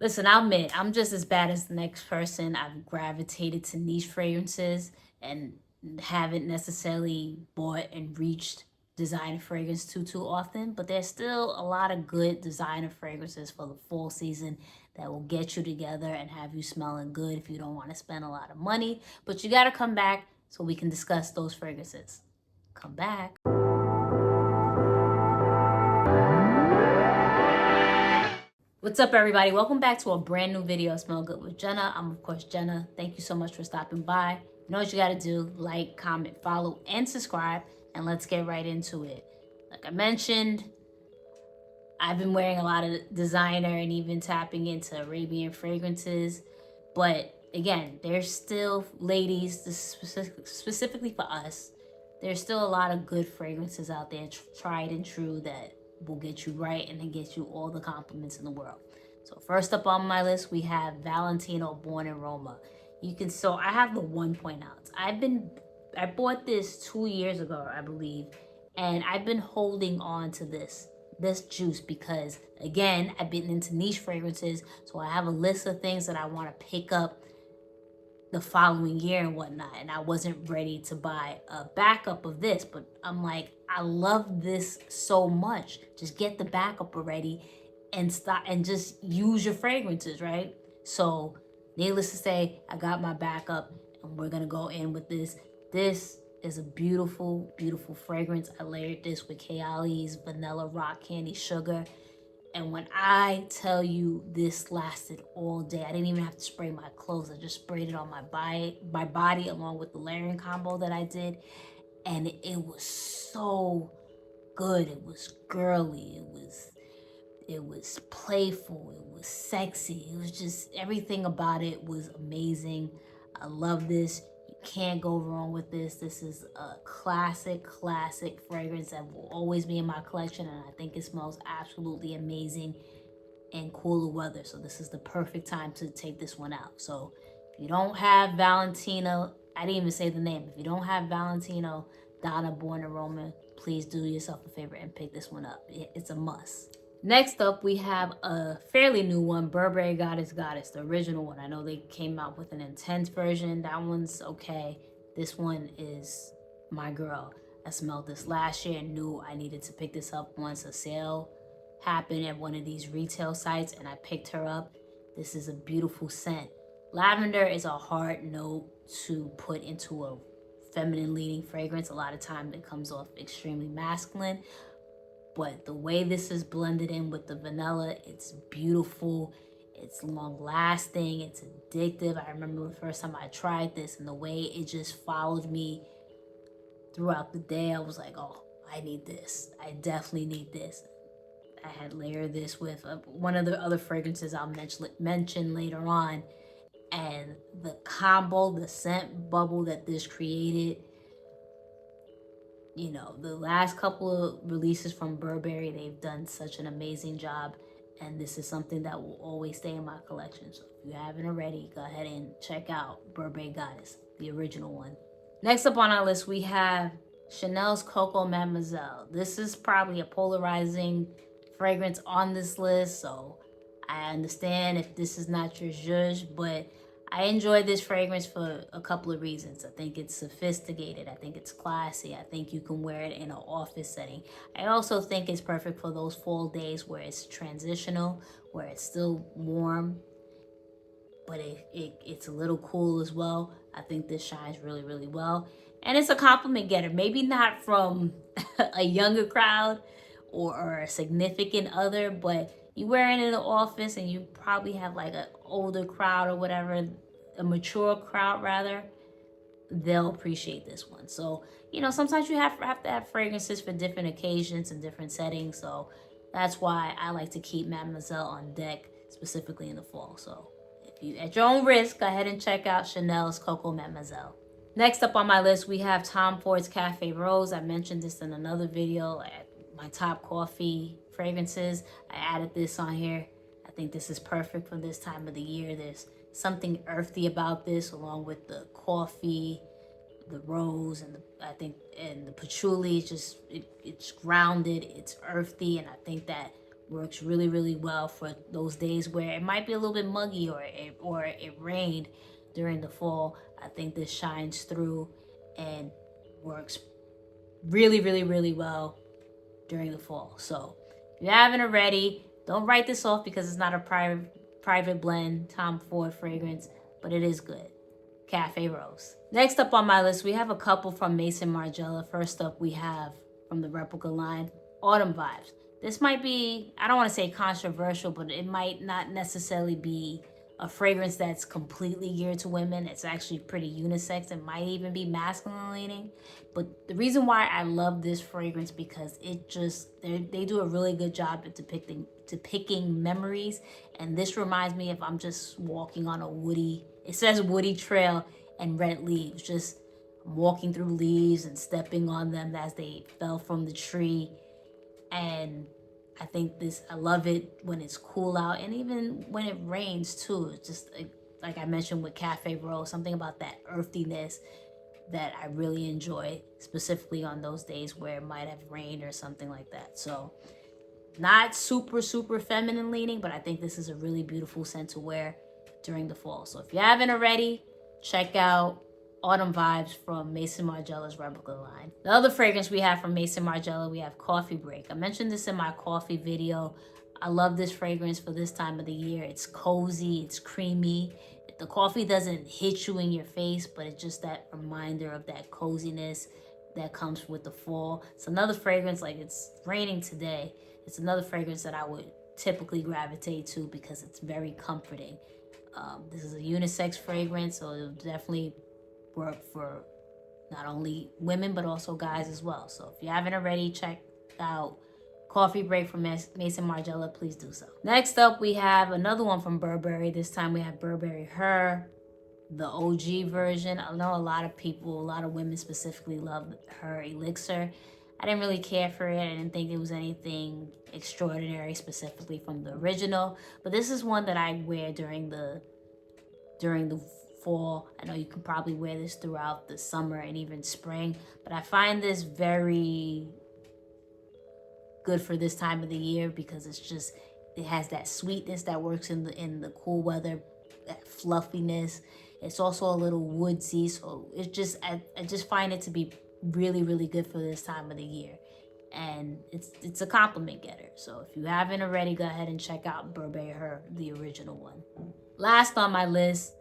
Listen, I'll admit, I'm just as bad as the next person. I've gravitated to niche fragrances and haven't necessarily bought and reached designer fragrance too often, but there's still a lot of good designer fragrances for the fall season that will get you together and have you smelling good if you don't want to spend a lot of money. But you got to come back so we can discuss those fragrances. Come back. What's up, everybody? Welcome back to a brand new video, Smell Good with Jenna. I'm, of course, Jenna. Thank you so much for stopping by. You know what you got to do: like, comment, follow, and subscribe. And let's get right into it. Like I mentioned, I've been wearing a lot of designer and even tapping into Arabian fragrances. But again, there's still, ladies, this specifically for us, there's still a lot of good fragrances out there, tried and true, that will get you right and then get you all the compliments in the world. So first up on my list, we have Valentino Born in Roma. I have the 1.0 ounce. I bought this 2 years ago, I believe, and I've been holding on to this juice because, again, I've been into niche fragrances, so I have a list of things that I want to pick up the following year and whatnot, and I wasn't ready to buy a backup of this, but I'm like, I love this so much. Just get the backup already and stop and just use your fragrances, right? So needless to say, I got my backup and we're gonna go in with this. This is a beautiful, beautiful fragrance. I layered this with Kayali's Vanilla Rock Candy Sugar. And when I tell you this lasted all day, I didn't even have to spray my clothes. I just sprayed it on my body along with the layering combo that I did. And it was so good. It was girly. It was playful. It was sexy. It was just, everything about it was amazing. I love this. You can't go wrong with this. This is a classic fragrance that will always be in my collection, and I think it smells absolutely amazing in cooler weather. So this is the perfect time to take this one out. So if you don't have Valentino, I didn't even say the name. If you don't have Valentino Donna Born in Roma, please do yourself a favor and pick this one up. It's a must. Next up, we have a fairly new one, Burberry Goddess, the original one. I know they came out with an intense version. That one's okay. This one is my girl. I smelled this last year and knew I needed to pick this up once a sale happened at one of these retail sites, and I picked her up. This is a beautiful scent. Lavender is a hard note to put into a feminine leaning fragrance. A lot of times it comes off extremely masculine, but the way this is blended in with the vanilla, it's beautiful. It's long lasting. It's addictive. I remember the first time I tried this and the way it just followed me throughout the day. I was like, oh, I need this. I definitely need this. I had layered this with one of the other fragrances I'll mention later on. And the combo, the scent bubble that this created, you know, the last couple of releases from Burberry, they've done such an amazing job. And this is something that will always stay in my collection. So if you haven't already, go ahead and check out Burberry Goddess, the original one. Next up on our list, we have Chanel's Coco Mademoiselle. This is probably a polarizing fragrance on this list, so I understand if this is not your zhuzh, but I enjoy this fragrance for a couple of reasons. I think it's sophisticated. I think it's classy. I think you can wear it in an office setting. I also think it's perfect for those fall days where it's transitional, where it's still warm, but it's a little cool as well. I think this shines really, really well. And it's a compliment getter. Maybe not from a younger crowd or a significant other, but you wear it in the office and you probably have like an older crowd or whatever, a mature crowd rather, they'll appreciate this one. So, you know, sometimes you have to have fragrances for different occasions and different settings. So that's why I like to keep Mademoiselle on deck, specifically in the fall. So if you, at your own risk, go ahead and check out Chanel's Coco Mademoiselle. Next up on my list, we have Tom Ford's Cafe Rose. I mentioned this in another video at my top coffee fragrances. I added this on here. I think this is perfect for this time of the year. There's something earthy about this, along with the coffee, the rose, and the patchouli. It's grounded, it's earthy, and I think that Works really, really well for those days where it might be a little bit muggy or it rained during the fall. I think this shines through and works really, really, really well during the fall. So if you haven't already, don't write this off because it's not a private blend Tom Ford fragrance, but it is good. Cafe Rose. Next up on my list, we have a couple from Maison Margiela. First up, we have from the replica line, Autumn Vibes. This might be, I don't want to say controversial, but it might not necessarily be a fragrance that's completely geared to women. It's actually pretty unisex. It might even be masculine leaning. But the reason why I love this fragrance because it just, they do a really good job at depicting memories. And this reminds me if I'm just walking on a woody, it says woody trail and red leaves. Just walking through leaves and stepping on them as they fell from the tree. And I think this, I love it when it's cool out and even when it rains too. It's just like I mentioned with Cafe Rose, something about that earthiness that I really enjoy, specifically on those days where it might have rained or something like that. So not super, super feminine leaning, but I think this is a really beautiful scent to wear during the fall. So if you haven't already, check out Autumn Vibes from Maison Margiela's replica line. The other fragrance we have from Maison Margiela, we have Coffee Break. I mentioned this in my coffee video. I love this fragrance for this time of the year. It's cozy, it's creamy. The coffee doesn't hit you in your face, but it's just that reminder of that coziness that comes with the fall. It's another fragrance, like it's raining today. It's another fragrance that I would typically gravitate to because it's very comforting. This is a unisex fragrance, so it'll definitely work for not only women but also guys as well. So if you haven't already, check out Coffee Break from Maison Margiela, please do so. Next up, we have another one from Burberry. This time we have Burberry Her, the OG version. I know a lot of people, a lot of women specifically, love her Elixir. I didn't really care for it. I didn't think it was anything extraordinary specifically from the original, but this is one that I wear during the fall. I know you can probably wear this throughout the summer and even spring, but I find this very good for this time of the year because it's just, it has that sweetness that works in the cool weather, that fluffiness. It's also a little woodsy, so it's just, I just find it to be really, really good for this time of the year. And it's a compliment getter. So if you haven't already, go ahead and check out Burberry Her, the original one. Last on my list,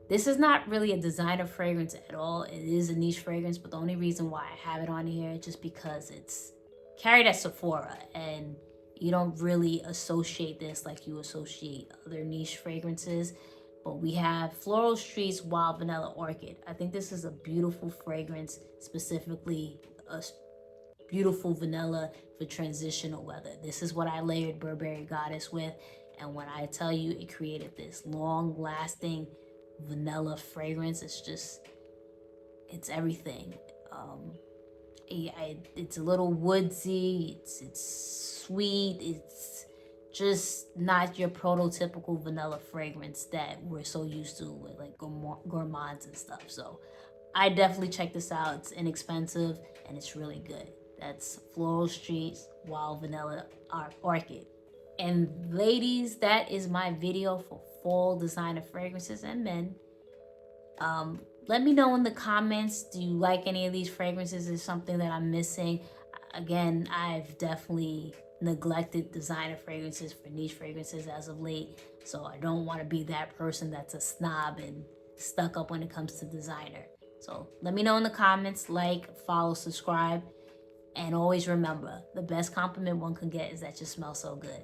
this is not really a designer fragrance at all. It is a niche fragrance, but the only reason why I have it on here is just because it's carried at Sephora, and you don't really associate this like you associate other niche fragrances. But we have Floral Street's Wild Vanilla Orchid. I think this is a beautiful fragrance, specifically a beautiful vanilla for transitional weather. This is what I layered Burberry Goddess with. And when I tell you it created this long-lasting vanilla fragrance, it's everything. It's a little woodsy, it's sweet, it's just not your prototypical vanilla fragrance that we're so used to with like gourmands and stuff. So I definitely check this out. It's inexpensive and it's really good. That's Floral Street's Wild Vanilla Orchid. And ladies, that is my video for fall designer fragrances and men. Let me know in the comments, do you like any of these fragrances? Is something that I'm missing? Again, I've definitely neglected designer fragrances for niche fragrances as of late, so I don't want to be that person that's a snob and stuck up when it comes to designer. So let me know in the comments, like, follow, subscribe, and always remember, the best compliment one can get is that you smell so good.